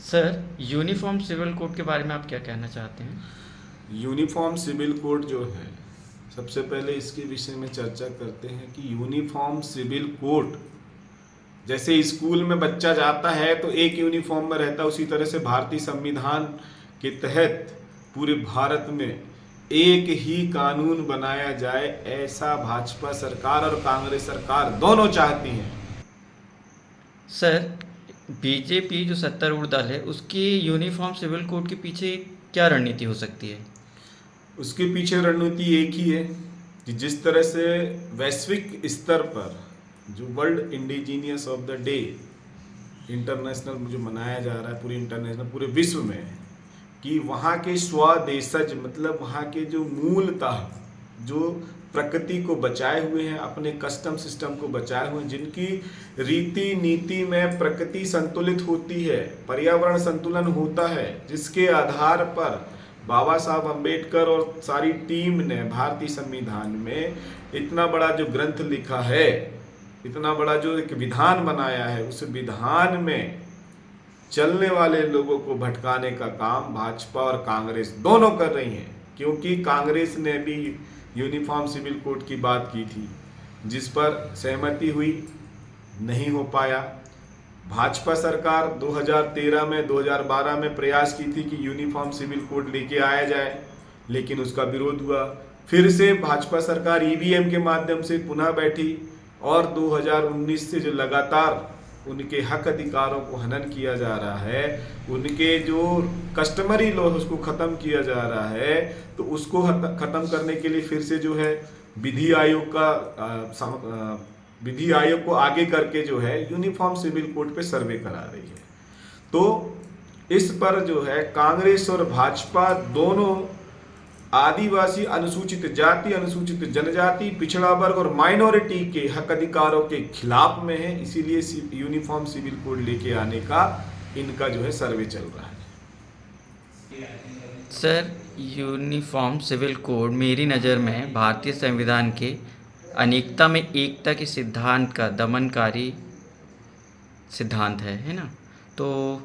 Sir, uniform civil code के बारे में आप क्या कहना चाहते हैं? यूनिफॉर्म सिविल कोड जो है, सबसे पहले इसके विषय में चर्चा करते हैं कि यूनिफॉर्म सिविल कोड, जैसे स्कूल में बच्चा जाता है तो एक यूनिफॉर्म में रहता है, उसी तरह से भारतीय संविधान के तहत पूरे भारत में एक ही कानून बनाया जाए, ऐसा भाजपा सरकार और कांग्रेस सरकार दोनों चाहती हैं। सर, बीजेपी जो सत्तारूढ़ दल है, उसकी यूनिफ़ॉर्म सिविल कोड के पीछे क्या रणनीति हो सकती है? उसके पीछे रणनीति एक ही है कि जिस तरह से वैश्विक स्तर पर जो world indigenous of the day international जो मनाया जा रहा है, पूरे इंटरनेशनल पूरे विश्व में, कि वहाँ के स्वदेशज मतलब वहाँ के जो मूलतः जो प्रकृति को बचाए हुए हैं, अपने कस्टम सिस्टम को बचाए हुए हैं, जिनकी रीति नीति में प्रकृति संतुलित होती है, पर्यावरण संतुलन होता है, जिसके आधार पर बाबा साहब अम्बेडकर और सारी टीम ने भारतीय संविधान में इतना बड़ा जो ग्रंथ लिखा है, इतना बड़ा जो एक विधान बनाया है, उस विधान में चलने वाले लोगों को भटकाने का काम भाजपा और कांग्रेस दोनों कर रही हैं। क्योंकि कांग्रेस ने भी यूनिफॉर्म सिविल कोड की बात की थी, जिस पर सहमति हुई, नहीं हो पाया। भाजपा सरकार 2013 में 2012 में प्रयास की थी कि यूनिफॉर्म सिविल कोड लेके आया जाए, लेकिन उसका विरोध हुआ। फिर से भाजपा सरकार ईवीएम के माध्यम से पुनः बैठी और 2019 से जो लगातार उनके हक अधिकारों को हनन किया जा रहा है, उनके जो कस्टमरी लॉ उसको ख़त्म किया जा रहा है, तो उसको ख़त्म करने के लिए फिर से जो है विधि आयोग को आगे करके जो है यूनिफॉर्म सिविल कोड पे सर्वे करा रही है। तो इस पर जो है कांग्रेस और भाजपा दोनों आदिवासी, अनुसूचित जाति, अनुसूचित जनजाति, पिछड़ा वर्ग और माइनॉरिटी के हक अधिकारों के खिलाफ में है। इसीलिए यूनिफॉर्म सिविल कोड लेके आने का इनका जो है सर्वे चल रहा है। सर, यूनिफ़ॉर्म सिविल कोड मेरी नज़र में भारतीय संविधान के अनेकता में एकता के सिद्धांत का दमनकारी सिद्धांत है ना? तो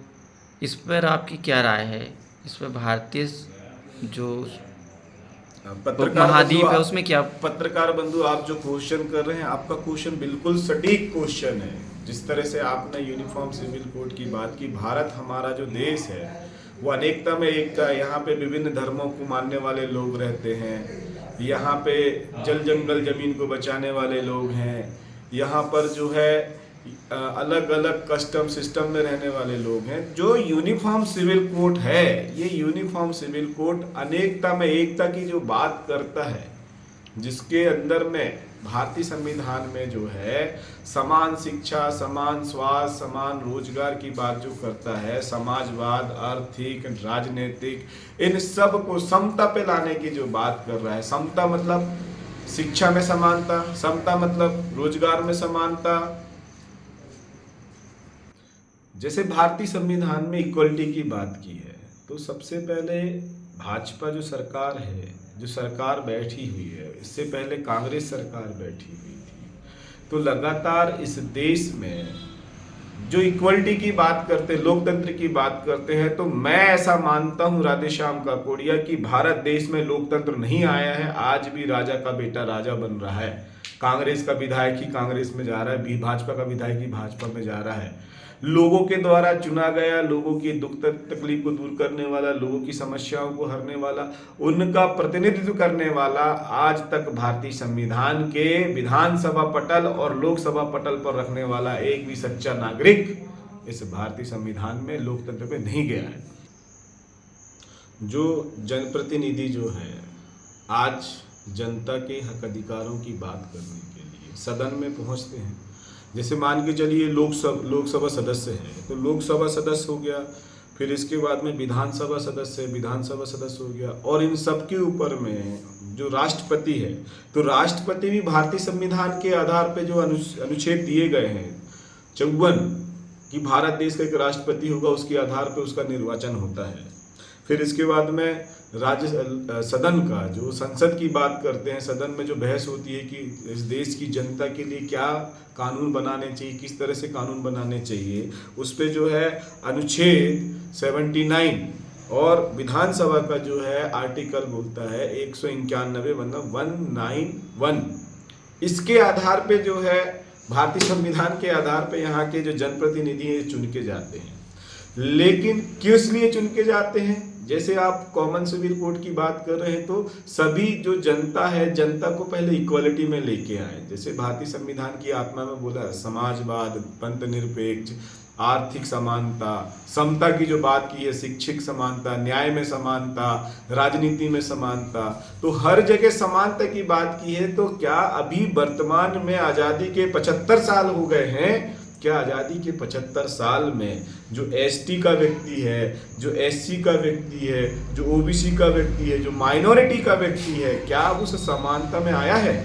इस पर आपकी क्या राय है? इस पर भारतीय जो पत्रकार उपमहाद्वीप है बंधु, उसमें क्या? पत्रकार बंधु, आप जो क्वेश्चन कर रहे हैं, आपका क्वेश्चन बिल्कुल सटीक क्वेश्चन है। जिस तरह से आपने यूनिफॉर्म सिविल कोड की बात की, भारत हमारा जो देश है वो अनेकता में एकता है। यहाँ पे विभिन्न धर्मों को मानने वाले लोग रहते हैं, यहाँ पे जल जंगल जमीन को बचाने वाले लोग हैं, यहाँ पर जो है अलग अलग कस्टम सिस्टम में रहने वाले लोग हैं। जो यूनिफॉर्म सिविल कोड है, ये यूनिफॉर्म सिविल कोड अनेकता में एकता की जो बात करता है, जिसके अंदर में भारतीय संविधान में जो है समान शिक्षा, समान स्वास्थ्य, समान रोजगार की बात जो करता है, समाजवाद, आर्थिक, राजनीतिक, इन सब को समता पे लाने की जो बात कर रहा है। समता मतलब शिक्षा में समानता, समता मतलब रोजगार में समानता। जैसे भारतीय संविधान में इक्वलिटी की बात की है, तो सबसे पहले भाजपा जो सरकार है, जो सरकार बैठी हुई है, इससे पहले कांग्रेस सरकार बैठी हुई थी, तो लगातार इस देश में जो इक्वलिटी की बात करते, लोकतंत्र की बात करते हैं, तो मैं ऐसा मानता हूं राधेश्याम काकोड़िया कि भारत देश में लोकतंत्र नहीं आया है। आज भी राजा का बेटा राजा बन रहा है। कांग्रेस का विधायक ही कांग्रेस में जा रहा है, भाजपा का विधायक ही भाजपा में जा रहा है। लोगों के द्वारा चुना गया, लोगों की दुख तकलीफ को दूर करने वाला, लोगों की समस्याओं को हरने वाला, उनका प्रतिनिधित्व करने वाला आज तक भारतीय संविधान के विधानसभा पटल और लोकसभा पटल पर रखने वाला एक भी सच्चा नागरिक इस भारतीय संविधान में लोकतंत्र पे नहीं गया है। जो जनप्रतिनिधि जो है आज जनता के हक अधिकारों की बात करने के लिए सदन में पहुंचते हैं, जैसे मान के चलिए लोकसभा सदस्य है तो लोकसभा सदस्य हो गया, फिर इसके बाद में विधानसभा सदस्य है, विधानसभा सदस्य हो गया, और इन सब के ऊपर में जो राष्ट्रपति है, तो राष्ट्रपति भी भारतीय संविधान के आधार पे जो अनुच्छेद दिए गए हैं 54 कि भारत देश का एक राष्ट्रपति होगा, उसके आधार पे उसका निर्वाचन होता है। फिर इसके बाद में सदन का, जो संसद की बात करते हैं, सदन में जो बहस होती है कि इस देश की जनता के लिए क्या कानून बनाने चाहिए, किस तरह से कानून बनाने चाहिए, उस पे जो है अनुच्छेद 79 और विधानसभा का जो है आर्टिकल बोलता है 191 मतलब 191, इसके आधार पे जो है भारतीय संविधान के आधार पे यहाँ के जो जनप्रतिनिधि हैं चुन के जाते हैं। लेकिन किस लिए चुन के जाते हैं? जैसे आप कॉमन सिविल कोड की बात कर रहे हैं तो सभी जो जनता है, जनता को पहले इक्वलिटी में लेके आए। जैसे भारतीय संविधान की आत्मा में बोला समाजवाद, पंथ निरपेक्ष, आर्थिक समानता, समता की जो बात की है, शिक्षिक समानता, न्याय में समानता, राजनीति में समानता, तो हर जगह समानता की बात की है। तो क्या अभी वर्तमान में आज़ादी के 75 साल हो गए हैं, क्या आज़ादी के 75 साल में जो एसटी का व्यक्ति है, जो एससी का व्यक्ति है, जो ओबीसी का व्यक्ति है, जो माइनॉरिटी का व्यक्ति है, क्या उस समानता में आया है?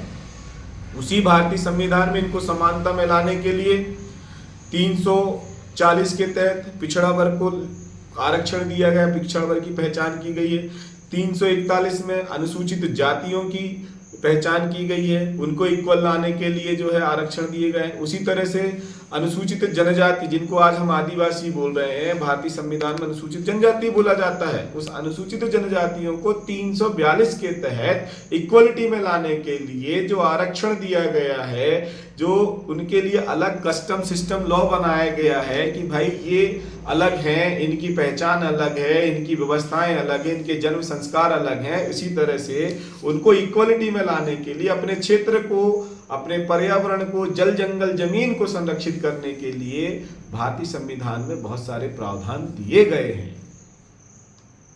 उसी भारतीय संविधान में इनको समानता में लाने के लिए 340 के तहत पिछड़ा वर्ग को आरक्षण दिया गया, पिछड़ा वर्ग की पहचान की गई है। 341 में अनुसूचित जातियों की पहचान की गई है, उनको इक्वल लाने के लिए जो है आरक्षण दिए गए। उसी तरह से अनुसूचित जनजाति, जिनको आज हम आदिवासी बोल रहे हैं, भारतीय संविधान में अनुसूचित जनजाति बोला जाता है, उस अनुसूचित जनजातियों को 342 के तहत इक्वलिटी में लाने के लिए जो आरक्षण दिया गया है, जो उनके लिए अलग कस्टम सिस्टम लॉ बनाया गया है कि भाई ये अलग हैं, इनकी पहचान अलग है, इनकी व्यवस्थाएं अलग है, इनके जन्म संस्कार अलग हैं। इसी तरह से उनको इक्वलिटी में लाने के लिए अपने क्षेत्र को, अपने पर्यावरण को, जल जंगल जमीन को संरक्षित करने के लिए भारतीय संविधान में बहुत सारे प्रावधान दिए गए हैं।